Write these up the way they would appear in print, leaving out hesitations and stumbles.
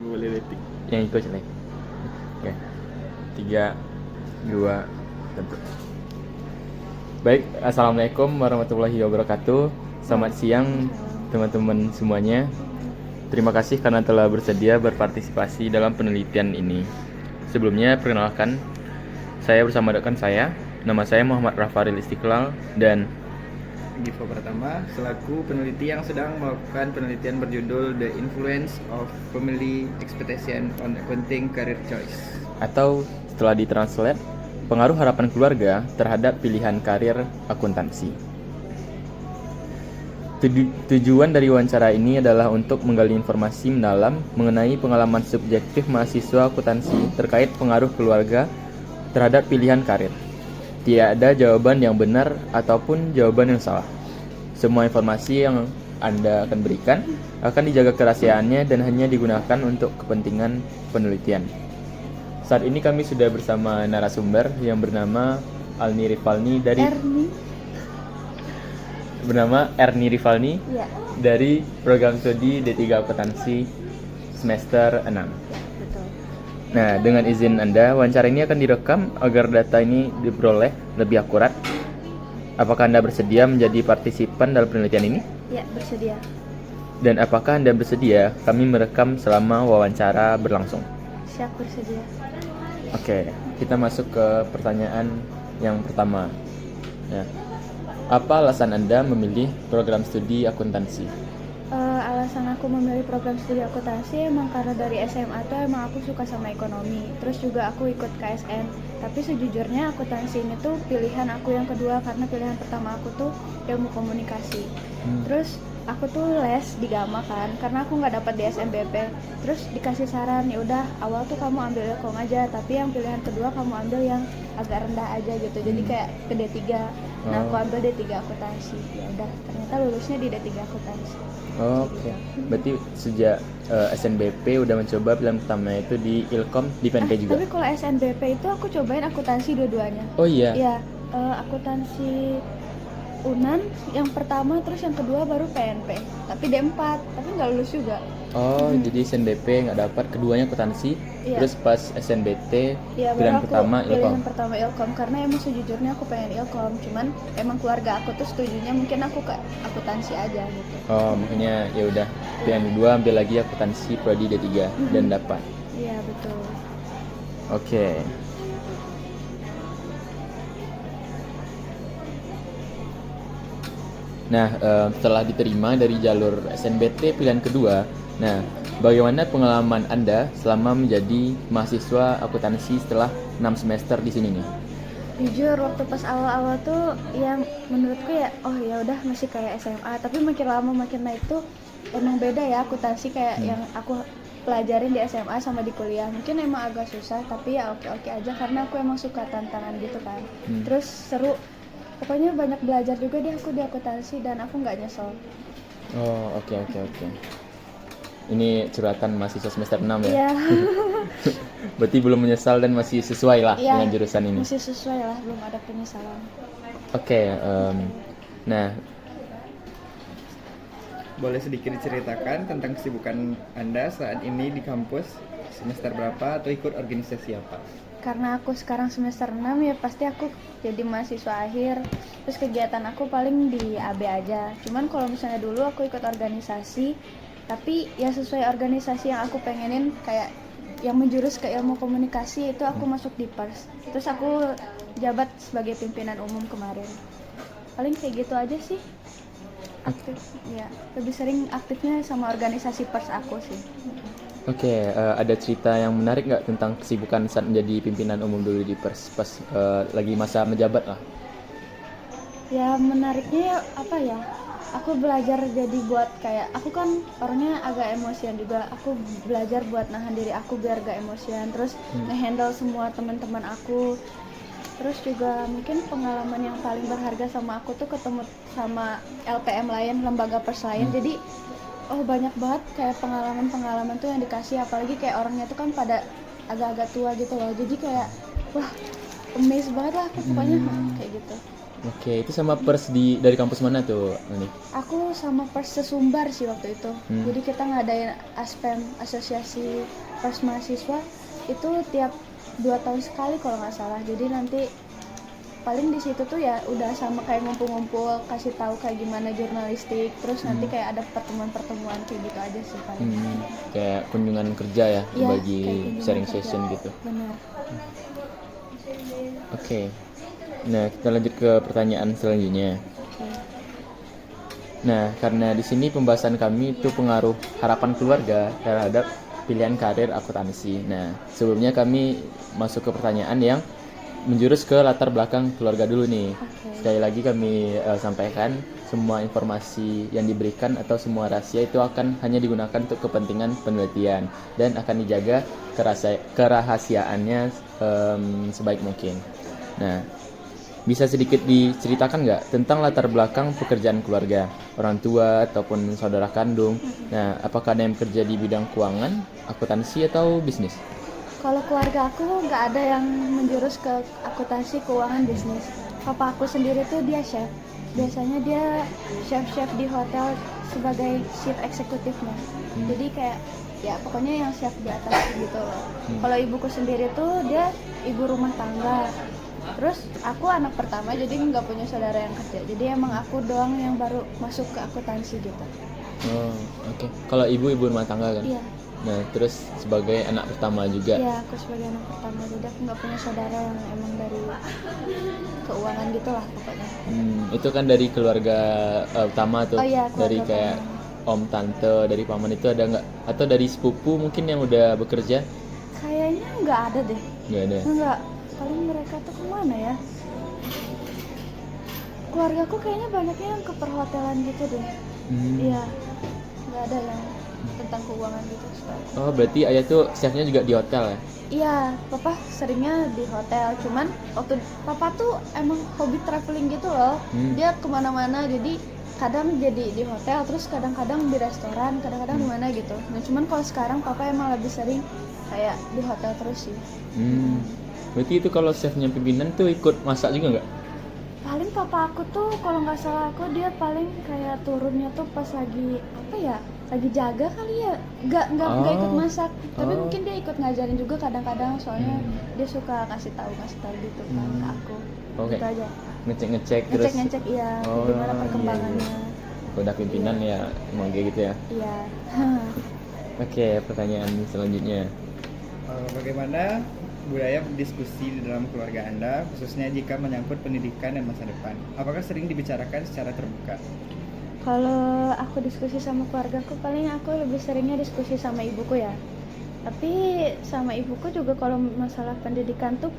Boleh detik. Yang ikut nih. Oke. 3, 2, 1. Baik, assalamualaikum warahmatullahi wabarakatuh. Selamat siang teman-teman semuanya. Terima kasih karena telah bersedia berpartisipasi dalam penelitian ini. Sebelumnya, perkenalkan, saya bersama rekan saya. Nama saya Muhammad Rafaril Istiqlal dan Giva Pratama selaku peneliti yang sedang melakukan penelitian berjudul The Influence of Family Expectation on Accounting Career Choice. atau setelah ditranslate, pengaruh harapan keluarga terhadap pilihan karir akuntansi. Tujuan dari wawancara ini adalah untuk menggali informasi mendalam mengenai pengalaman subjektif mahasiswa akuntansi terkait pengaruh keluarga terhadap pilihan karir. Tidak ada jawaban yang benar ataupun jawaban yang salah. Semua informasi yang Anda akan berikan akan dijaga kerahasiaannya dan hanya digunakan untuk kepentingan penelitian. Saat ini kami sudah bersama narasumber yang bernama Erni Rivalni Ya, dari program studi D3 Akuntansi semester 6. betul. Nah, dengan izin Anda, wawancara ini akan direkam agar data ini diperoleh lebih akurat. Apakah Anda bersedia menjadi partisipan dalam penelitian ini? Ya, bersedia. Dan apakah Anda bersedia kami merekam selama wawancara berlangsung? Siap bersedia. Oke, kita masuk ke pertanyaan yang pertama. Ya. Apa alasan Anda memilih program studi akuntansi? Alasan aku memilih program studi akuntansi emang karena dari SMA tuh emang aku suka sama ekonomi. Terus juga aku ikut KSN. Tapi sejujurnya akuntansi ini tuh pilihan aku yang kedua karena pilihan pertama aku tuh ilmu komunikasi. Terus aku tuh les di Gama kan karena aku nggak dapat di SNBP. Terus dikasih saran, ya udah awal tuh kamu ambil Ilkom aja, tapi yang pilihan kedua kamu ambil yang agak rendah aja gitu. Jadi kayak ke D3. Nah, aku ambil D3 akuntansi. Ya udah, ternyata lulusnya di D3 akuntansi. Oke, berarti sejak SNBP udah mencoba pilihan pertama itu di Ilkom, di PNP juga? Tapi kalau SNBP itu aku cobain akuntansi dua-duanya. Oh iya? Ya, akuntansi UNAN yang pertama, terus yang kedua baru PNP. Tapi D4, tapi nggak lulus juga. Oh, jadi SNBP nggak dapat, keduanya akuntansi, Iya. terus pas SNBT Ya, pilihan baru aku pertama Ilkom. pilihan pertama Ilkom karena emang sejujurnya aku pengen Ilkom, cuman emang keluarga aku tuh setujunya mungkin aku ke akuntansi aja gitu. Oh, makanya ya udah pilihan kedua ambil lagi akuntansi prodi D3 dan dapat. Iya, betul. Oke. Nah, setelah diterima dari jalur SNBT pilihan kedua, nah, bagaimana pengalaman Anda selama menjadi mahasiswa akuntansi setelah 6 semester di sini nih? Jujur waktu pas awal-awal tuh ya menurutku ya oh ya udah masih kayak SMA, tapi makin lama makin naik tuh emang beda ya akuntansi kayak yang aku pelajarin di SMA sama di kuliah. Mungkin emang agak susah tapi ya oke-oke aja karena aku emang suka tantangan gitu kan. Terus seru. Pokoknya banyak belajar juga deh aku di akuntansi dan aku nggak nyesel. Oh, oke. Ini curhatan mahasiswa semester 6 ya? Iya. Berarti belum menyesal dan masih sesuai lah Iya, dengan jurusan ini. masih sesuai lah, belum ada penyesalan. Oke, nah, Boleh sedikit diceritakan tentang kesibukan Anda saat ini di kampus, semester berapa atau ikut organisasi apa? Karena aku sekarang semester 6 ya pasti aku jadi mahasiswa akhir. Terus kegiatan aku paling di AB aja. Cuman kalau misalnya dulu aku ikut organisasi, tapi ya sesuai organisasi yang aku pengenin kayak yang menjurus ke ilmu komunikasi itu aku masuk di PERS. Terus aku jabat sebagai pimpinan umum kemarin. Paling kayak gitu aja sih. Aktif ya. Lebih sering aktifnya sama organisasi PERS aku sih. oke, ada cerita yang menarik nggak tentang kesibukan saat menjadi pimpinan umum dulu di Pers pas lagi masa menjabat lah? Ya menariknya ya, apa ya, aku belajar jadi buat kayak aku kan orangnya agak emosian juga, aku belajar buat nahan diri aku biar gak emosian, terus ngehandle semua teman-teman aku. Terus juga mungkin pengalaman yang paling berharga sama aku tuh ketemu sama LPM lain, lembaga pers lain. Jadi banyak banget kayak pengalaman-pengalaman tuh yang dikasih, apalagi kayak orangnya tuh kan pada agak-agak tua gitu loh, jadi kayak wah amazed banget lah aku pokoknya kayak gitu. Oke, itu sama pers dari kampus mana tuh, Ani? Aku sama pers sesumbar sih waktu itu. Jadi kita ngadain aspem, asosiasi pers mahasiswa itu tiap 2 tahun sekali kalau nggak salah. Jadi nanti paling di situ tuh ya udah sama kayak ngumpul-ngumpul, kasih tahu kayak gimana jurnalistik, terus nanti kayak ada pertemuan-pertemuan kayak gitu aja sih paling. Kayak kunjungan kerja ya, Iya, bagi kayak kunjungan sharing kerja. session gitu. Benar. Oke. Nah, kita lanjut ke pertanyaan selanjutnya. Oke. Nah, karena di sini pembahasan kami itu pengaruh harapan keluarga terhadap pilihan karir akuntansi. Nah, sebelumnya kami masuk ke pertanyaan yang menjurus ke latar belakang keluarga dulu nih. Oke. Sekali lagi kami sampaikan semua informasi yang diberikan atau semua rahasia itu akan hanya digunakan untuk kepentingan penelitian dan akan dijaga kerahasiaannya sebaik mungkin. Nah, bisa sedikit diceritakan nggak tentang latar belakang pekerjaan keluarga, orang tua ataupun saudara kandung? Nah, apakah ada yang bekerja di bidang keuangan, akuntansi atau bisnis? Kalau keluarga aku nggak ada yang menjurus ke akuntansi, keuangan, bisnis. Papa aku sendiri tuh dia chef. Biasanya dia chef di hotel sebagai chief eksekutifnya. Jadi kayak ya pokoknya yang chef di atas gitu loh. Kalau ibuku sendiri tuh dia ibu rumah tangga. Terus aku anak pertama jadi nggak punya saudara yang kerja. Jadi emang aku doang yang baru masuk ke akuntansi gitu. Oh, oke. Kalau ibu rumah tangga kan? Iya. Nah, terus sebagai anak pertama juga. Iya, aku sebagai anak pertama, jadi aku nggak punya saudara yang emang dari keuangan gitu lah pokoknya. Itu kan dari keluarga utama tuh. Oh iya, Dari keluarga kayak om, tante, dari paman itu ada nggak? Atau dari sepupu mungkin yang udah bekerja? Kayaknya nggak ada deh. Nggak ada. Nggak, paling mereka tuh kemana ya? Keluargaku kayaknya banyaknya yang ke perhotelan gitu deh. Iya, nggak ada yang tentang keuangan gitu sekali. Oh, berarti ayah tuh chefnya juga di hotel ya? Iya, papa seringnya di hotel. Cuman waktu papa tuh emang hobi traveling gitu loh. Dia kemana-mana, jadi kadang jadi di hotel, terus kadang-kadang di restoran, kadang-kadang di mana gitu. Nah, cuman kalau sekarang papa emang lebih sering kayak di hotel terus sih. Berarti itu kalau chefnya pimpinan tuh ikut masak juga nggak? Paling papa aku tuh kalau nggak salah aku dia paling kayak turunnya tuh pas lagi apa ya? Lagi jaga kali ya, nggak ikut masak, tapi mungkin dia ikut ngajarin juga kadang-kadang, soalnya dia suka kasih tahu gitu kan ke aku. Oke. Gitu aja. Ngecek terus. Ngecek iya, gimana perkembangannya. Kalau udah pimpinan ya emang kayak gitu ya. Iya. Oke, pertanyaan selanjutnya. Bagaimana budaya berdiskusi di dalam keluarga Anda, khususnya jika menyangkut pendidikan dan masa depan? Apakah sering dibicarakan secara terbuka? Kalau aku diskusi sama keluargaku, paling aku lebih seringnya diskusi sama ibuku ya. Tapi sama ibuku juga kalau masalah pendidikan tuh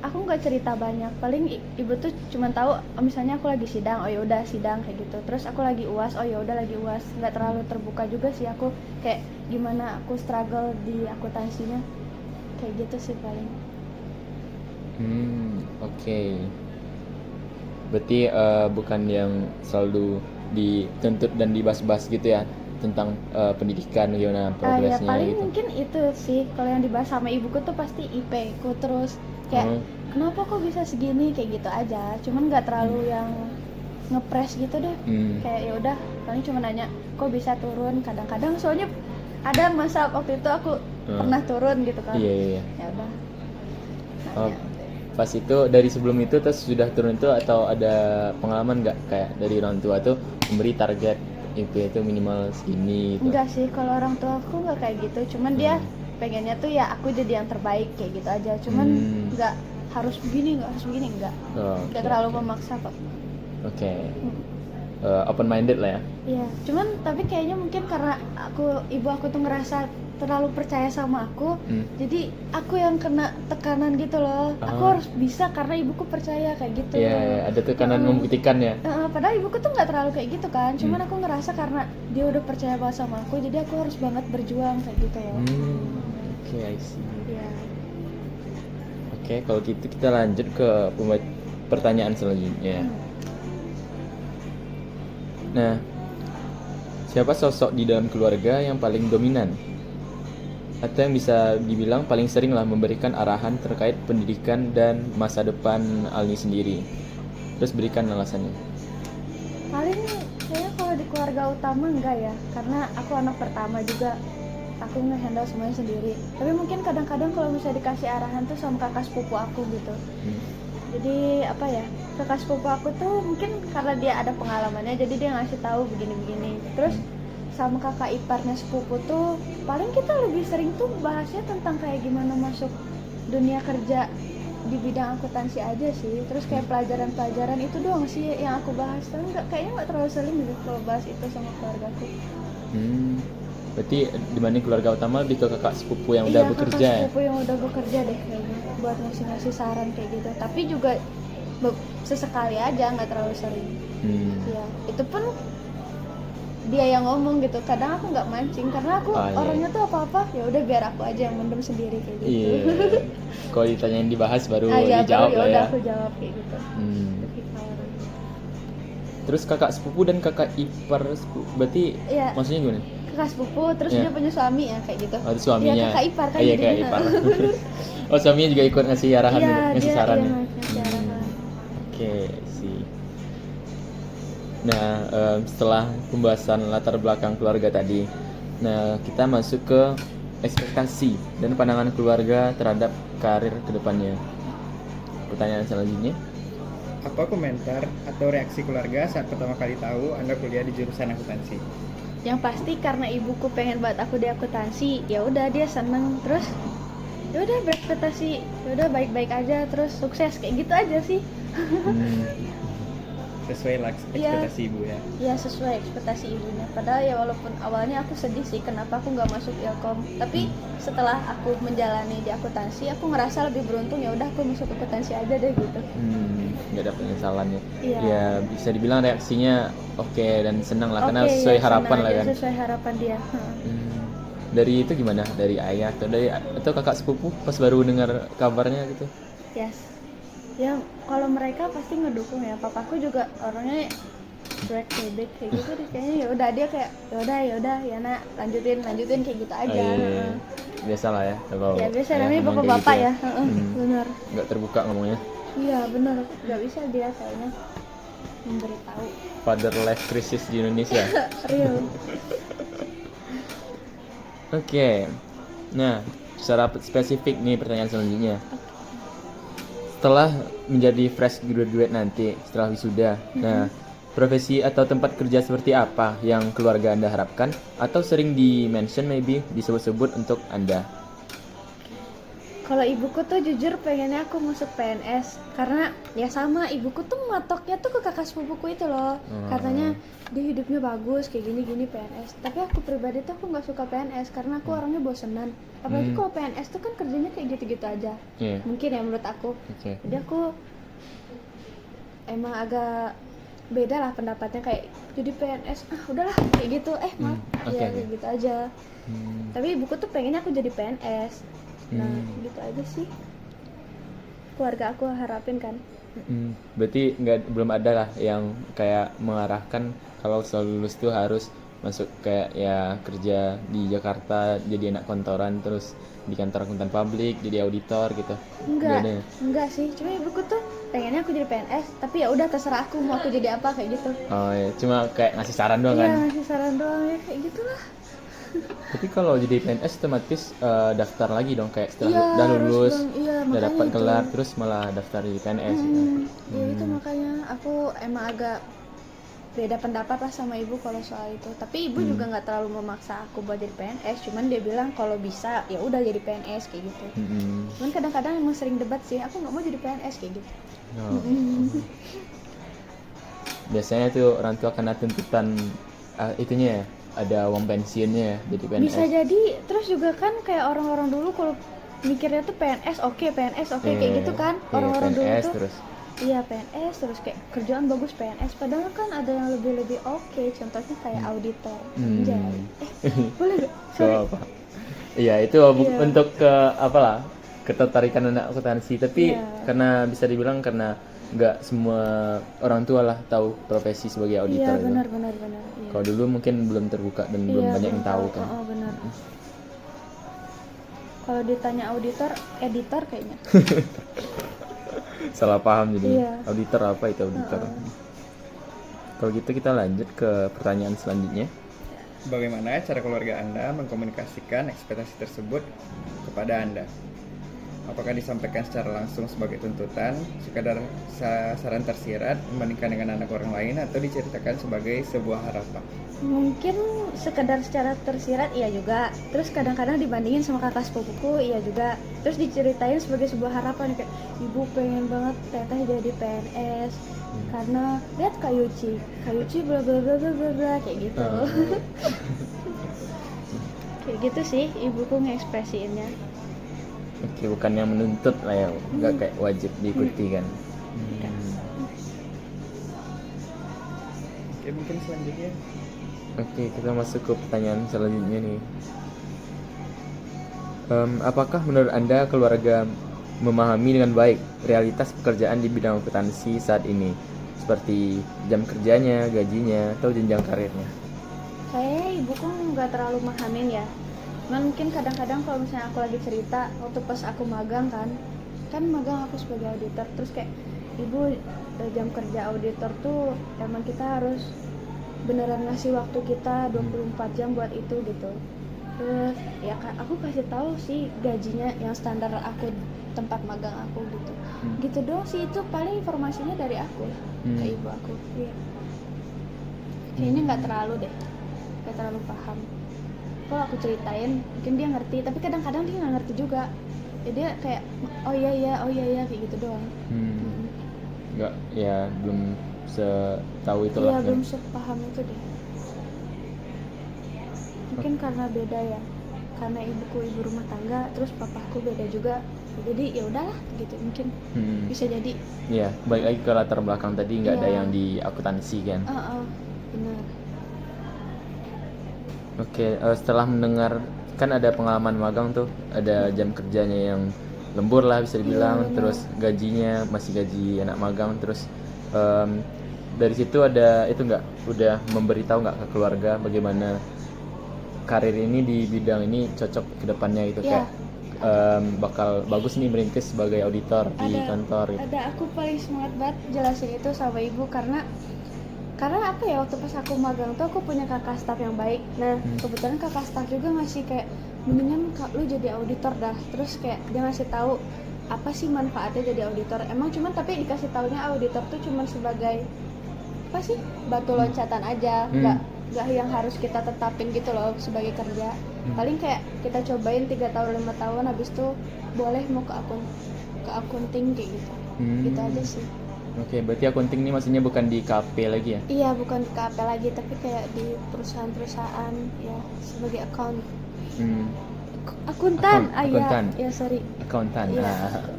aku nggak cerita banyak. Paling ibu tuh cuma tahu misalnya aku lagi sidang, oh ya udah sidang kayak gitu. Terus aku lagi UAS, oh ya udah lagi UAS. Nggak terlalu terbuka juga sih aku kayak gimana aku struggle di akuntansinya. Kayak gitu sih paling. Oke. Berarti bukan yang selalu dituntut dan dibahas-bahas gitu ya tentang pendidikan gimana Ya progresnya paling gitu. mungkin itu sih kalau yang dibahas sama ibuku tuh pasti IP ku, terus kayak kenapa kok bisa segini kayak gitu aja. Cuman nggak terlalu yang ngepres gitu deh. Kayak ya udah paling cuma nanya kok bisa turun kadang-kadang, soalnya ada masa waktu itu aku pernah turun gitu kan. Iya. Ya udah. Oh, pas itu dari sebelum itu terus sudah turun itu atau ada pengalaman nggak kayak dari orang tua tuh memberi target IP itu minimal segini gitu? Enggak sih, kalau orang tua aku nggak kayak gitu. Cuman dia pengennya tuh ya aku jadi yang terbaik kayak gitu aja. Cuman nggak harus begini, enggak. Nggak terlalu memaksa kok. Oke. Open minded lah ya. Iya, cuman tapi kayaknya mungkin karena ibu aku tuh ngerasa terlalu percaya sama aku, jadi aku yang kena tekanan gitu loh. Aku harus bisa karena ibuku percaya kayak gitu. Iya, ada tekanan membuktikan ya. Padahal ibuku tuh nggak terlalu kayak gitu kan, cuman aku ngerasa karena dia udah percaya banget sama aku, jadi aku harus banget berjuang kayak gitu loh. Oke, I see. Iya. Oke, kalau gitu kita lanjut ke pertanyaan selanjutnya. Nah, siapa sosok di dalam keluarga yang paling dominan? Atau yang bisa dibilang paling sering lah memberikan arahan terkait pendidikan dan masa depan Alni sendiri? Terus berikan alasannya. Paling kayaknya kalau di keluarga utama enggak ya, karena aku anak pertama juga, aku nge-handle semuanya sendiri. Tapi mungkin kadang-kadang kalau misalnya dikasih arahan tuh sama kakak sepupu aku gitu. Jadi apa ya, kakak sepupu aku tuh mungkin karena dia ada pengalamannya, jadi dia ngasih tahu begini-begini. Terus sama kakak iparnya sepupu tuh paling kita lebih sering tuh bahasnya tentang kayak gimana masuk dunia kerja di bidang akuntansi aja sih. Terus kayak pelajaran-pelajaran itu doang sih yang aku bahas. Tapi kayaknya nggak terlalu sering gitu kalau bahas itu sama keluargaku. Berarti dibanding keluarga utama lebih ke kakak sepupu yang Iya, udah bekerja kakak ya? sepupu yang udah bekerja deh kayaknya, buat ngasih saran kayak gitu. Tapi juga sesekali aja, nggak terlalu sering. Iya, itu pun dia yang ngomong gitu. Kadang aku nggak mancing karena aku orangnya tuh apa-apa ya udah biar aku aja yang mendem sendiri kayak gitu. Iya. Kalau ditanyain dibahas baru iya, dijawab baru lah udah ya. aku jawab kayak gitu. Terus kakak sepupu dan kakak ipar berarti Iya. maksudnya gimana? Kakak sepupu, terus Iya. dia punya suami ya kayak gitu. Oh, itu suaminya. Iya, kakak ipar kan Iya, jadinya. kakak ipar. Oh, suaminya juga ikut ngasih arahan Iya, gitu, ngasih dia saran iya, ya? ngasih arahan. Oke, sih. Nah, setelah pembahasan latar belakang keluarga tadi, nah kita masuk ke ekspektasi dan pandangan keluarga terhadap karir kedepannya. Pertanyaan selanjutnya, Apa komentar atau reaksi keluarga saat pertama kali tahu Anda kuliah di jurusan akuntansi? Yang pasti karena ibuku pengen banget aku di akuntansi, ya udah dia seneng. Terus ya udah berekspektasi, ya udah baik-baik aja, terus sukses kayak gitu aja sih. Sesuai ekspektasi ibu ya? Ya sesuai ekspektasi ibunya. Padahal ya walaupun awalnya aku sedih sih kenapa aku nggak masuk Ilkom, tapi setelah aku menjalani di akuntansi, aku ngerasa lebih beruntung. Ya udah aku masuk akuntansi aja deh gitu. nggak ada penyesalan ya. Iya. Ya bisa dibilang reaksinya oke dan senang lah karena Oke, sesuai ya, harapan senang lah aja, kan. sesuai harapan dia. Dari itu gimana? Dari ayah atau kakak sepupu pas baru dengar kabarnya gitu? Yes. Ya kalau mereka pasti ngedukung ya. Papaku juga orangnya cuek bebek kayak gitu deh kayaknya. Ya udah dia kayak ya udah ya nak lanjutin kayak gitu aja. Biasa lah ya kalau Ya biasa ayah namanya ngomong kayak bapak-bapak gitu ya. Benar. nggak terbuka ngomongnya. Iya benar. Nggak bisa dia kayaknya memberitahu. Father life crisis di Indonesia. Real. Oke. Nah, secara spesifik nih pertanyaan selanjutnya. Setelah menjadi fresh graduate nanti, setelah wisuda, nah, profesi atau tempat kerja seperti apa yang keluarga Anda harapkan? Atau sering di-mention maybe, disebut-sebut untuk Anda? Kalau ibuku tuh jujur pengennya aku masuk PNS karena ya sama ibuku tuh matoknya tuh ke kakak sepupuku itu loh. Katanya dia hidupnya bagus kayak gini PNS. Tapi aku pribadi tuh aku nggak suka PNS karena aku orangnya bosenan. Apalagi kalau PNS tuh kan kerjanya kayak gitu-gitu aja. Mungkin ya menurut aku. Jadi aku emang agak beda lah pendapatnya kayak jadi PNS udahlah kayak gitu ya kayak gitu aja. Tapi ibuku tuh pengennya aku jadi PNS. Nah gitu aja sih keluarga aku harapin kan. Berarti belum ada lah yang kayak mengarahkan kalau setelah lulus tuh harus masuk kayak ya kerja di Jakarta jadi anak kantoran terus di kantor akuntan publik jadi auditor gitu. Enggak sih, cuma ibuku tuh pengennya aku jadi PNS tapi ya udah terserah aku mau aku jadi apa kayak gitu. Oh ya, cuma kayak ngasih saran doang kan? Iya ngasih saran doang ya kayak gitulah. Tapi kalau jadi PNS otomatis daftar lagi dong kayak setelah udah lulus, udah dapat gelar terus malah daftar jadi PNS. Ya itu makanya aku emang agak beda pendapat lah sama ibu kalau soal itu. Tapi ibu juga nggak terlalu memaksa aku buat jadi PNS, cuman dia bilang kalau bisa ya udah jadi PNS kayak gitu. Cuman kadang-kadang emang sering debat sih, aku nggak mau jadi PNS kayak gitu. Biasanya tuh orang tua kena tuntutan itunya ya. Ada uang pensiunnya ya jadi PNS. Bisa jadi, terus juga kan kayak orang-orang dulu kalau mikirnya tuh PNS oke kayak gitu kan. Orang-orang dulu tuh terus. Iya PNS terus kayak kerjaan bagus PNS padahal kan ada yang lebih oke, contohnya kayak auditor. Boleh gak? Sorry. Apa? Iya itu untuk ketertarikan anak akuntansi tapi karena bisa dibilang karena nggak semua orang tua lah tahu profesi sebagai auditor. Iya benar. Iya. Kalau dulu mungkin belum terbuka dan belum banyak yang tahu kan. Oh benar. Kalau ditanya auditor, editor kayaknya. Salah paham jadi. Iya. Auditor apa itu auditor? Kalau gitu kita lanjut ke pertanyaan selanjutnya. Bagaimana cara keluarga Anda mengkomunikasikan ekspektasi tersebut kepada Anda? Apakah disampaikan secara langsung sebagai tuntutan, sekadar saran tersirat membandingkan dengan anak orang lain, atau diceritakan sebagai sebuah harapan? Mungkin sekedar secara tersirat iya juga, terus kadang-kadang dibandingin sama kakak sepupuku iya juga, terus diceritain sebagai sebuah harapan kayak ibu pengen banget teteh jadi PNS karena lihat Kayuci bla bla bla bla bla bla kayak gitu. Kayak gitu sih ibuku ngekspresiinnya. Oke, bukan yang menuntut lah ya, nggak kayak wajib diikuti kan. Oke, mungkin selanjutnya. Oke, kita masuk ke pertanyaan selanjutnya nih. Apakah menurut Anda keluarga memahami dengan baik realitas pekerjaan di bidang akuntansi saat ini, seperti jam kerjanya, gajinya, atau jenjang karirnya? Kayaknya ibuku nggak terlalu memahamin ya. Cuman mungkin kadang-kadang kalau misalnya aku lagi cerita waktu pas aku magang kan magang aku sebagai auditor, terus kayak ibu jam kerja auditor tuh emang kita harus beneran ngasih waktu kita 24 jam buat itu gitu. Terus ya aku kasih tahu sih gajinya yang standar aku tempat magang aku gitu. Gitu doang sih, itu paling informasinya dari aku ke ibu aku. Iya. Kayaknya nggak terlalu paham. Kalau aku ceritain mungkin dia ngerti, tapi kadang-kadang dia nggak ngerti juga ya, dia kayak oh iya kayak gitu doang. Nggak, ya belum setahu itu Iya lah belum kan. sepaham itu deh, mungkin karena beda ya, karena ibuku ibu rumah tangga, terus papaku beda juga, jadi ya udahlah gitu mungkin. Bisa jadi. Iya, balik lagi ke latar belakang tadi, nggak ada Iya. yang di akuntansi kan. Benar. Oke, setelah mendengar, kan ada pengalaman magang tuh, ada jam kerjanya yang lembur lah bisa dibilang, benar. terus gajinya masih gaji anak magang, terus dari situ ada itu nggak, udah memberitahu nggak ke keluarga bagaimana karir ini di bidang ini cocok ke depannya gitu, Iya. kayak bakal bagus nih merintis sebagai auditor di kantor gitu. Ada, aku paling semangat banget jelasin itu sama ibu karena apa ya, waktu pas aku magang tuh aku punya kakak staf yang baik. Nah kebetulan kakak staf juga ngasih kayak mendingan lu jadi auditor dah, terus kayak dia ngasih tahu apa sih manfaatnya jadi auditor. Emang cuman tapi dikasih taunya auditor tuh cuman sebagai apa sih, batu loncatan aja, nggak yang harus kita tetapin gitu loh sebagai kerja. Paling kayak kita cobain 3 tahun 5 tahun, habis itu boleh mau ke akunting kayak gitu. Gitu aja sih. Oke, berarti akunting ini maksudnya bukan di KP lagi ya? Iya, bukan di KP lagi, tapi kayak di perusahaan-perusahaan ya sebagai akuntan. Ya sorry. Akuntan. Iya,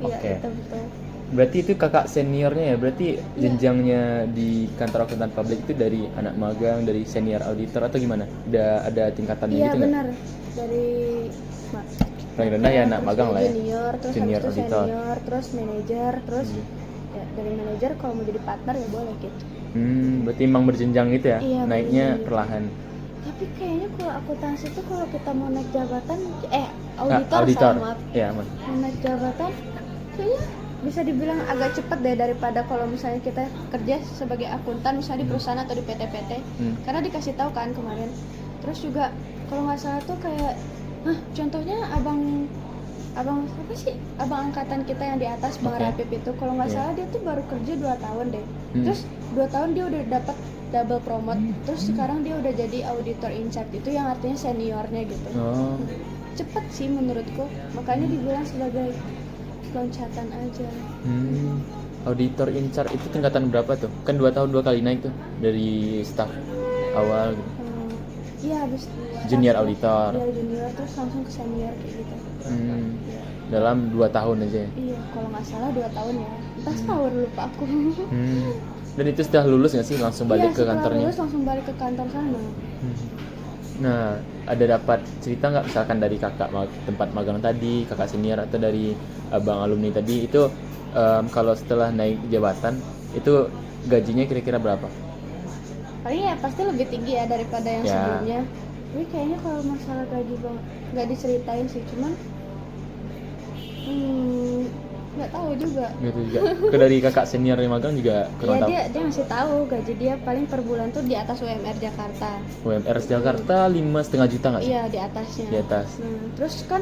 Oke. iya betul. Berarti itu kakak seniornya ya? Berarti jenjangnya di kantor akuntan publik itu dari anak magang, dari senior auditor atau gimana? Ada tingkatannya Iya gitu nggak? benar, dari Paling rendah ya anak terus magang lah ya. junior, terus Junior habis itu auditor. senior, terus manajer, terus ya dari manajer kalau mau jadi partner ya boleh gitu. Berarti emang berjenjang gitu ya? Iya, Naiknya berjenjang. perlahan. Tapi kayaknya kalau akuntansi itu kalau kita mau naik jabatan auditor. Maaf. Ya, aman. Mau naik jabatan kayaknya bisa dibilang agak cepat deh daripada kalau misalnya kita kerja sebagai akuntan misalnya di perusahaan atau di PT-PT. Karena dikasih tahu kan kemarin. Terus juga kalau nggak salah tuh kayak contohnya abang angkatan kita yang di atas, Bang Rapip itu, kalau nggak salah dia tuh baru kerja 2 tahun deh. Terus 2 tahun dia udah dapat double promote, terus sekarang dia udah jadi auditor in charge, itu yang artinya seniornya gitu. Cepet sih menurutku, makanya dibilang sebagai loncatan aja. Auditor in charge itu tingkatan berapa tuh? Kan 2 tahun 2 kali naik tuh dari staff awal gitu. Iya, habis Junior auditor. Iya, junior terus langsung ke senior kayak gitu. Dalam 2 tahun aja ya? Iya, kalau nggak salah 2 tahun ya. Entah setahun lupa aku. Dan itu setelah lulus nggak sih langsung balik ke kantornya? Iya, lulus langsung balik ke kantor sana. Nah, ada dapat cerita nggak misalkan dari kakak tempat magang tadi, kakak senior, atau dari abang alumni tadi itu kalau setelah naik jabatan itu gajinya kira-kira berapa? Paling ya pasti lebih tinggi ya daripada yang sebelumnya. Tapi kayaknya kalau masalah gaji nggak diceritain sih, cuman nggak tahu juga. Gitu juga. Ke dari kakak senior yang magang juga kurang Ya tahu. dia ngasih tahu gaji dia paling per bulan tuh di atas UMR Jakarta. UMR Jakarta 5,5 juta nggak sih? Iya di atasnya. Di atas. Nah, terus kan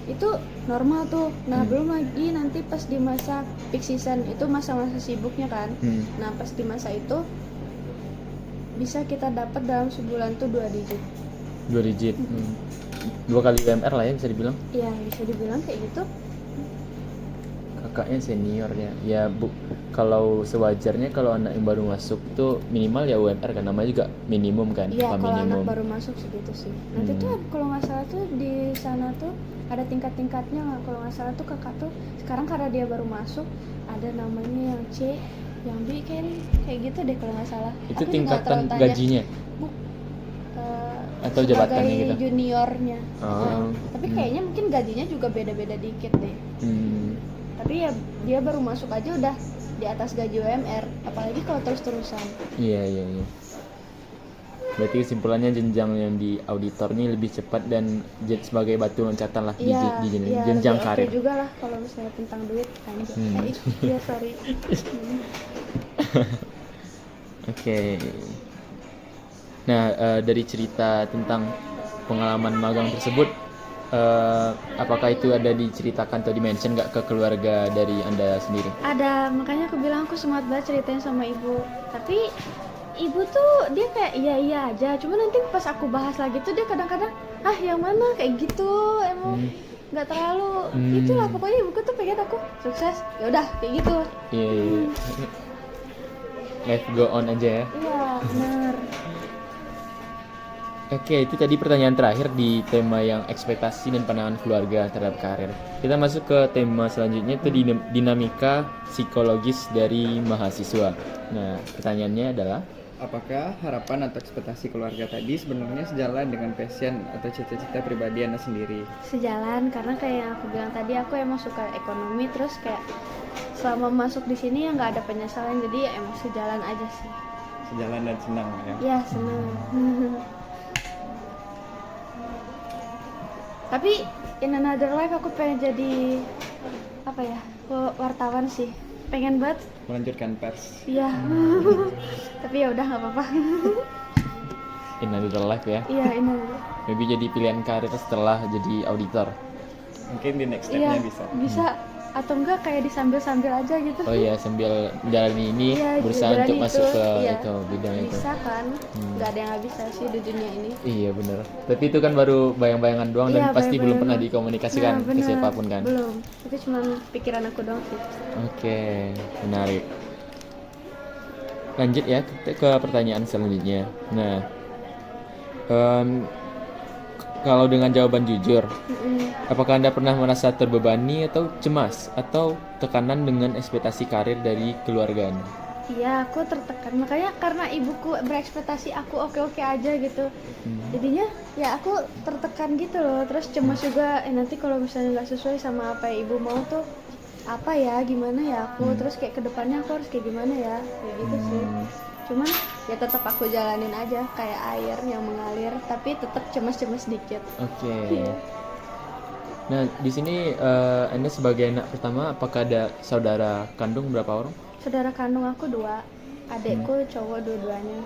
itu normal tuh. Nah Hmm. belum lagi nanti pas di masa peak season itu masa-masa sibuknya kan. Nah pas di masa itu bisa kita dapat dalam sebulan tuh 2 digit. 2 digit. 2 kali UMR lah ya bisa dibilang. Iya bisa dibilang kayak gitu. Kakaknya seniornya ya bu, kalau sewajarnya kalau anak yang baru masuk tuh minimal ya UMR kan, namanya juga minimum kan. Iya upah kalau anak minimum. baru masuk segitu sih. Nanti tuh kalau nggak salah tuh di sana tuh ada tingkat-tingkatnya nggak, kalau nggak salah tuh kakak tuh sekarang karena dia baru masuk ada namanya yang C, yang B kayak gitu deh kalau nggak salah. Itu Aku juga nggak tingkatan terlalu tanya. gajinya atau Sebagai jabatannya gitu? juniornya. Oh. Tapi kayaknya mungkin gajinya juga beda-beda dikit deh. Tapi ya dia baru masuk aja udah di atas gaji UMR, apalagi kalau terus-terusan. Iya. Berarti kesimpulannya jenjang yang di auditor ini lebih cepat dan sebagai batu loncatan lah di jenjang lebih karir. oke juga lah kalau misalnya tentang duit anjir. Iya sorry. Oke. Nah, dari cerita tentang pengalaman magang tersebut, apakah itu ada diceritakan atau dimention nggak ke keluarga dari Anda sendiri? Ada, makanya aku bilang aku semangat banget ceritain sama ibu. Tapi ibu tuh dia kayak iya aja, cuma nanti pas aku bahas lagi tuh dia kadang-kadang yang mana kayak gitu, emang nggak terlalu itulah, pokoknya ibuku tuh pengen aku sukses, ya udah kayak gitu. Iya. Life go on aja ya. Iya benar. Oke, itu tadi pertanyaan terakhir di tema yang ekspektasi dan pandangan keluarga terhadap karir. Kita masuk ke tema selanjutnya, itu dinamika psikologis dari mahasiswa. Nah, pertanyaannya adalah, apakah harapan atau ekspektasi keluarga tadi sebenarnya sejalan dengan passion atau cita-cita pribadi Anda sendiri? Sejalan, karena kayak yang aku bilang tadi, aku emang suka ekonomi, terus kayak selama masuk di sini ya nggak ada penyesalan, jadi ya emang sejalan aja sih. Sejalan dan senang ya? Ya senang. Tapi in another life aku pengen jadi wartawan sih, pengen banget. Melanjutkan pers. Iya. Tapi ya udah nggak apa-apa. in another life ya. Iya ini. Maybe jadi pilihan karir setelah jadi auditor. Mungkin di next Iya stepnya bisa. bisa. Atau enggak kayak disambil-sambil aja gitu. Oh iya, sambil menjalani ini Iya, berusaha jalani untuk itu, masuk ke iya. itu bidang itu. Bisa kan? Nggak ada yang nggak bisa sih di dunia ini. Iya benar. Tapi itu kan baru bayang-bayangan doang dan Iya, pasti belum bayang-bayangan. pernah dikomunikasikan Nah, ke bener. siapapun kan. Belum. Itu cuma pikiran aku doang sih. Oke, menarik. Lanjut ya ke pertanyaan selanjutnya. Nah, kalau dengan jawaban jujur, apakah Anda pernah merasa terbebani atau cemas atau tekanan dengan ekspektasi karir dari keluarga Anda? Iya, aku tertekan. Makanya karena ibuku berekspektasi aku oke-oke aja gitu. Jadinya ya aku tertekan gitu loh. Terus cemas juga, nanti kalau misalnya nggak sesuai sama apa yang ibu mau tuh apa ya, gimana ya aku. Terus kayak kedepannya aku harus kayak gimana ya, kayak gitu sih. Cuman ya tetap aku jalanin aja kayak air yang mengalir, tapi tetap cemas-cemas dikit. Oke. Nah, di sini Anda sebagai anak pertama, apakah ada saudara kandung berapa orang? Saudara kandung aku 2, adekku cowok dua-duanya.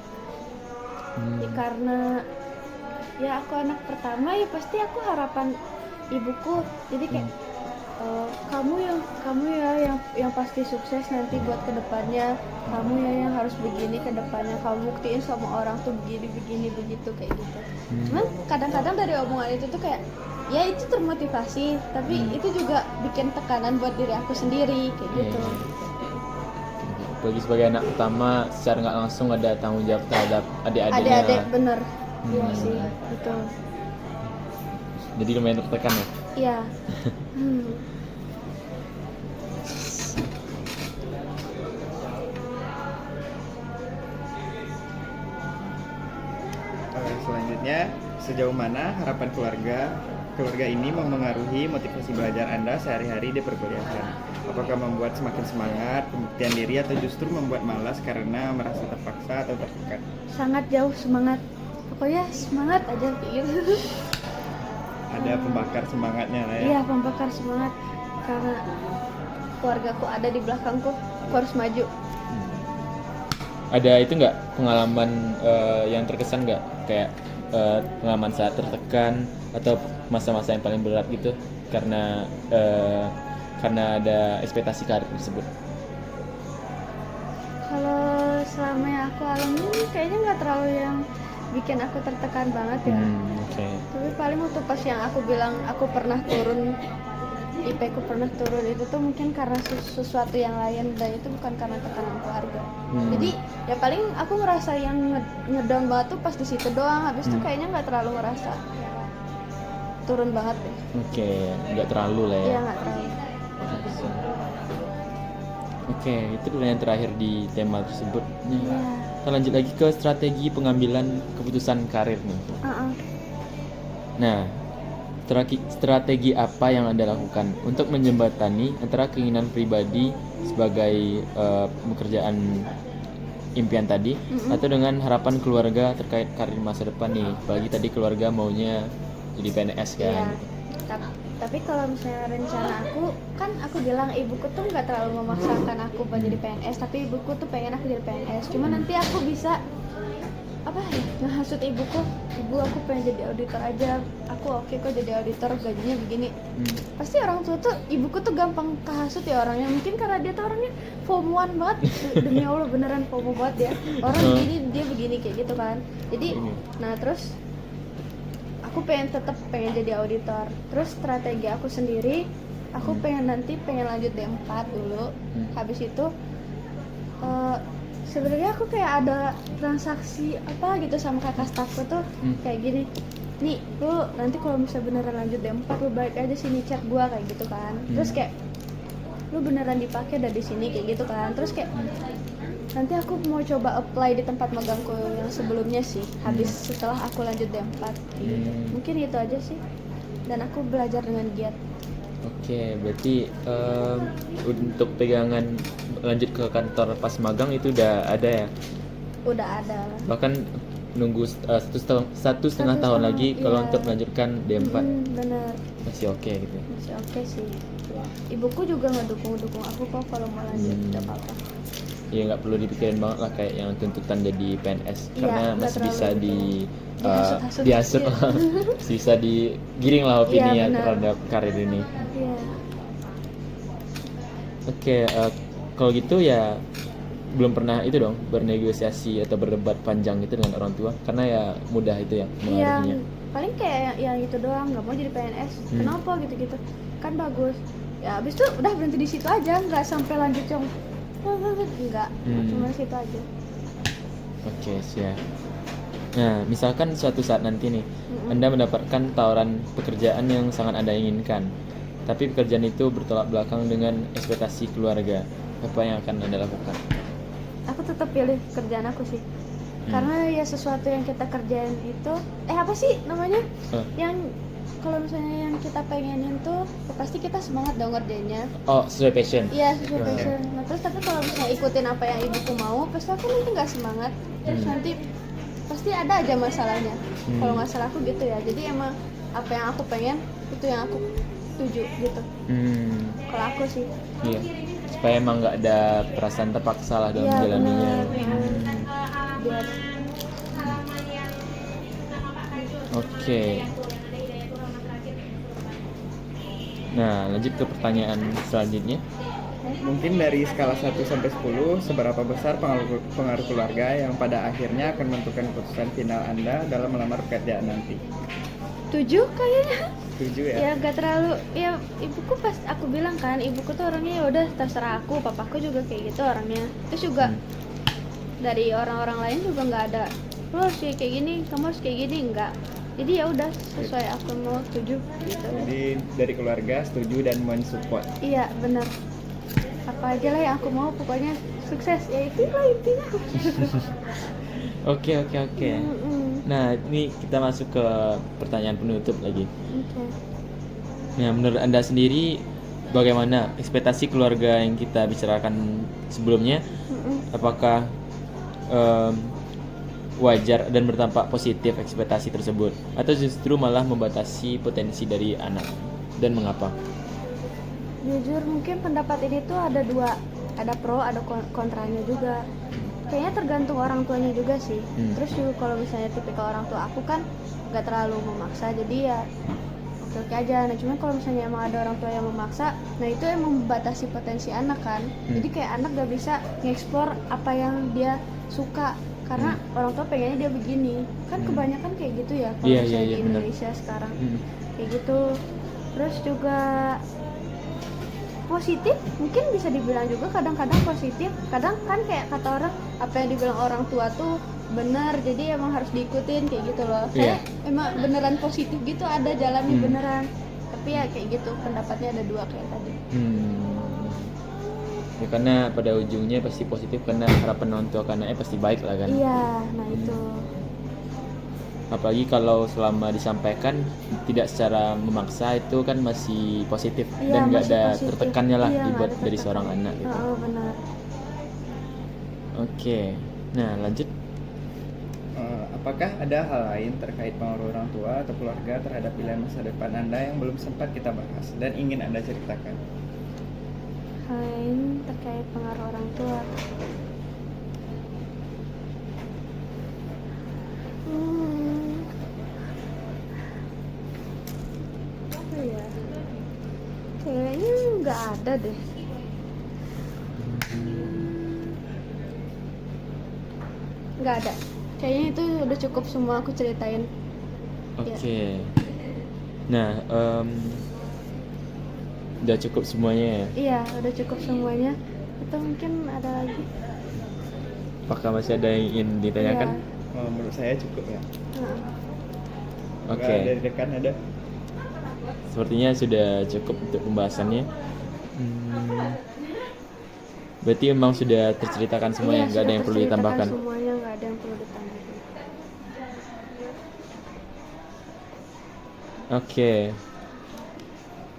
Ya, karena ya aku anak pertama ya pasti aku harapan ibuku. Jadi kayak kamu ya yang pasti sukses nanti buat kedepannya. Kamu ya yang harus begini kedepannya. Kamu buktiin sama orang tuh begini begitu kayak gitu. Cuman kadang-kadang dari omongan itu tuh kayak ya itu termotivasi, tapi itu juga bikin tekanan buat diri aku sendiri kayak gitu. Bagi sebagai anak pertama, secara nggak langsung ada tanggung jawab terhadap adik-adiknya. Adik-adik bener. Iya sih, betul. Jadi lumayan tertekan ya. Iya. Selanjutnya, sejauh mana harapan keluarga ini mempengaruhi motivasi belajar Anda sehari-hari di perkuliahan? Apakah membuat semakin semangat, pembuktian diri, atau justru membuat malas karena merasa terpaksa atau tertekan? Sangat jauh semangat. Pokoknya semangat aja gitu. Ada pembakar semangatnya lah ya. Iya, pembakar semangat. Karena keluargaku ada di belakangku, aku harus maju. Ada itu nggak pengalaman yang terkesan nggak, kayak pengalaman saat tertekan atau masa-masa yang paling berat gitu karena ada ekspektasi karir tersebut? Kalau selama yang aku alami kayaknya nggak terlalu yang bikin aku tertekan banget ya. Oke. Tapi paling waktu pas yang aku bilang aku pernah turun, IP ku pernah turun, itu tuh mungkin karena sesuatu yang lain, dan itu bukan karena tekanan keluarga. Jadi ya paling aku ngerasa yang ngedown banget tuh pas di situ doang. Habis itu kayaknya nggak terlalu ngerasa turun banget deh. Oke, nggak terlalu lah ya. Iya, nggak terlalu. Oke, itu pertanyaan terakhir di tema tersebut. Iya. Kita lanjut lagi ke strategi pengambilan keputusan karir nih. Nah, strategi apa yang Anda lakukan untuk menjembatani antara keinginan pribadi sebagai pekerjaan impian tadi atau dengan harapan keluarga terkait karir masa depan nih? Apalagi tadi keluarga maunya jadi PNS kan. Iya. Tapi kalau misalnya rencana aku, kan aku bilang ibuku tuh nggak terlalu memaksakan aku buat jadi PNS, tapi ibuku tuh pengen aku jadi PNS. Cuma nanti aku bisa apa ya, ngehasut ibuku, ibu aku pengen jadi auditor aja, aku oke kok jadi auditor, gajinya begini. Pasti orang tua tuh, ibuku tuh gampang kehasut ya orangnya, mungkin karena dia tuh orangnya FOMO-an banget. Demi Allah beneran FOMO banget ya, orang begini dia begini kayak gitu kan. Jadi nah terus aku pengen jadi auditor. Terus strategi aku sendiri, aku pengen lanjut D4 dulu. Habis itu sebenarnya aku kayak ada transaksi apa gitu sama kakak staffku tuh, kayak gini, nih lu nanti kalau misalnya beneran lanjut D4 lu balik aja sini chat gua, kayak gitu kan. Terus kayak lu beneran dipakai dari sini, kayak gitu kan. Terus kayak nanti aku mau coba apply di tempat magangku yang sebelumnya sih, habis setelah aku lanjut D4 gitu. Mungkin itu aja sih, dan aku belajar dengan giat. Oke, berarti untuk pegangan lanjut ke kantor pas magang itu udah ada ya? Udah ada. Bahkan nunggu satu setengah tahun lagi kalau untuk melanjutkan D4. Bener. Masih oke gitu. Masih oke sih. Ibuku juga ngedukung aku kok kalau mau lanjut, tidak apa-apa. Ya nggak perlu dipikirin banget lah kayak yang tuntutan jadi PNS, karena nggak masih bisa dihasut-hasut. dihasut lah, masih bisa digiring lah opini ya terhadap karir ini. Iya. Oke, kalau gitu ya belum pernah itu dong bernegosiasi atau berdebat panjang gitu dengan orang tua, karena ya mudah itu ya mengaruhinya. Paling kayak yang itu doang, nggak mau jadi PNS, kenapa gitu-gitu kan bagus ya. Abis itu udah berhenti di situ aja, nggak sampai lanjut yang enggak, cuma situ aja. Oke, siap. Nah, misalkan suatu saat nanti nih Anda mendapatkan tawaran pekerjaan yang sangat Anda inginkan, tapi pekerjaan itu bertolak belakang dengan ekspektasi keluarga, apa yang akan Anda lakukan? Aku tetap pilih kerjaan aku sih. Karena ya sesuatu yang kita kerjain itu apa sih namanya? Yang kalau misalnya yang kita pengenin tuh pasti kita semangat dong ngerjainnya. Oh, sesuai passion. Iya, sesuai passion. Nah, terus tapi kalau misalnya ikutin apa yang ibuku mau, pasti aku nanti nggak semangat. Terus nanti pasti ada aja masalahnya. Kalau nggak salah aku gitu ya. Jadi emang apa yang aku pengen itu yang aku tuju gitu. Kalau aku sih. Iya. Supaya emang nggak ada perasaan terpaksa lah dalam menjalaninya. Biar. Oke. Nah, lanjut ke pertanyaan selanjutnya. Mungkin dari skala 1 sampai 10, seberapa besar pengaruh keluarga yang pada akhirnya akan menentukan keputusan final Anda dalam melamar pekerjaan nanti? 7 kayaknya. 7 ya? Ya gak terlalu, ya ibuku pas aku bilang kan, ibuku tuh orangnya ya udah terserah aku, papaku juga kayak gitu orangnya. Terus juga dari orang-orang lain juga nggak ada, lo harus kayak gini, kamu harus kayak gini, enggak. Jadi ya udah sesuai aku mau, setuju gitu. Jadi dari keluarga setuju dan mensupport. Iya benar. Apa aja lah yang aku mau, pokoknya sukses, ya itu lah intinya. Oke. Nah, ini kita masuk ke pertanyaan penutup lagi. Nah, menurut Anda sendiri bagaimana ekspektasi keluarga yang kita bicarakan sebelumnya? Apakah wajar dan berdampak positif ekspektasi tersebut, atau justru malah membatasi potensi dari anak, dan mengapa? Jujur mungkin pendapat ini tuh ada dua, ada pro ada kontranya juga. Kayaknya tergantung orang tuanya juga sih. Terus juga kalau misalnya tipikal orang tua aku kan nggak terlalu memaksa, jadi ya oke-oke aja. Nah cuman kalau misalnya emang ada orang tua yang memaksa, nah itu emang membatasi potensi anak kan. Jadi kayak anak gak bisa nge-explore apa yang dia suka karena orang tua pengennya dia begini. Kan kebanyakan kayak gitu ya kalau Iya, misalnya iya, di benar. Indonesia sekarang kayak gitu. Terus juga positif mungkin bisa dibilang juga kadang-kadang positif, kadang kan kayak kata orang apa yang dibilang orang tua tuh benar, jadi emang harus diikutin kayak gitu loh. Kayak emang beneran positif gitu, ada jalannya beneran, tapi ya kayak gitu pendapatnya ada dua kayak tadi. Ya karena pada ujungnya pasti positif karena harapan orang tua karena pasti baik lah kan. Iya, nah itu Apalagi kalau selama disampaikan tidak secara memaksa itu kan masih positif Iya, dan nggak masih ada positif. tertekannya lah Iya, nggak dibuat ada dari tertekan. seorang anak gitu. benar. Oke, nah lanjut. Apakah ada hal lain terkait pengaruh orang tua atau keluarga terhadap pilihan masa depan Anda yang belum sempat kita bahas dan ingin Anda ceritakan? Lain terkait pengaruh orang tua. Apa ya? Kayaknya nggak ada deh. Nggak ada. Kayaknya itu udah cukup semua aku ceritain. Oke. Nah, udah cukup semuanya ya. Iya, udah cukup semuanya. Atau mungkin ada lagi. Apakah masih ada yang ingin ditanyakan? Iya. Menurut saya cukup ya. Nah, Oke. Dari rekan ada. Sepertinya sudah cukup untuk pembahasannya. Berarti memang sudah terceritakan semuanya, nggak ada sudah yang perlu terceritakan ditambahkan. Semuanya nggak ada yang perlu ditambahkan. Oke.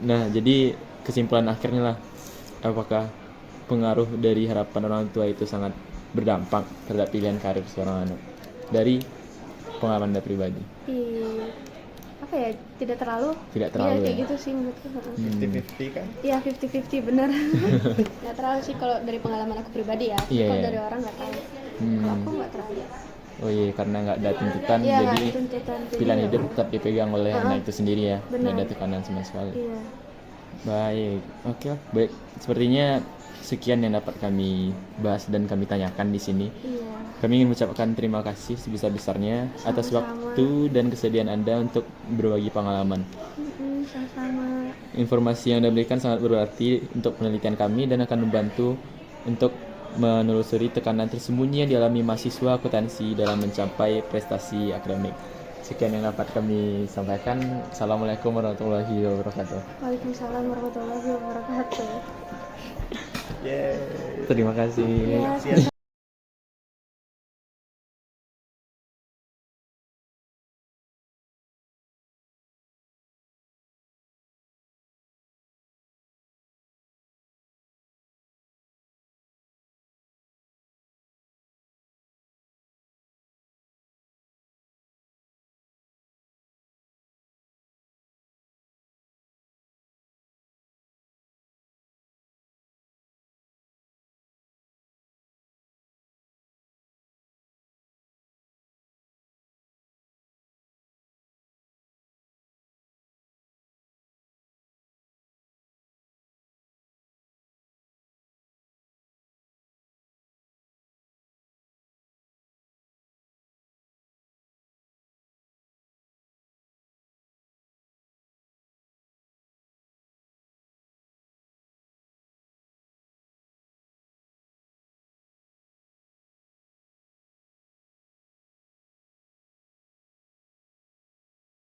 Nah, jadi kesimpulan akhirnya lah, apakah pengaruh dari harapan orang tua itu sangat berdampak terhadap pilihan karir seorang anak dari pengalaman Anda pribadi? Apa ya, tidak terlalu. Tidak terlalu Iya, kayak ya? gitu sih menurutku. 50-50 kan? Iya, 50-50 bener. Nggak terlalu sih kalau dari pengalaman aku pribadi ya. Iya, Kalau iya. dari orang nggak tahu. Kalau aku nggak terlalu. Oh iya, karena nggak ada tuntutan, Iya, nggak jadi ada tuntutan. Jadi pilihan nggak hidup apa-apa. tetap dipegang oleh anak itu sendiri ya, Benar. nggak ada tekanan sama sekali. Iya. Baik, oke, baik. Sepertinya sekian yang dapat kami bahas dan kami tanyakan di sini. Iya. Kami ingin mengucapkan terima kasih sebesar-besarnya atas Sama-sama. waktu dan kesediaan Anda untuk berbagi pengalaman. Sama-sama. Informasi yang Anda berikan sangat berarti untuk penelitian kami dan akan membantu untuk menelusuri tekanan tersembunyi yang dialami mahasiswa akuntansi dalam mencapai prestasi akademik. Sekian yang dapat kami sampaikan. Assalamualaikum warahmatullahi wabarakatuh. Waalaikumsalam warahmatullahi wabarakatuh. Yeay. Terima kasih. Iya, Siap.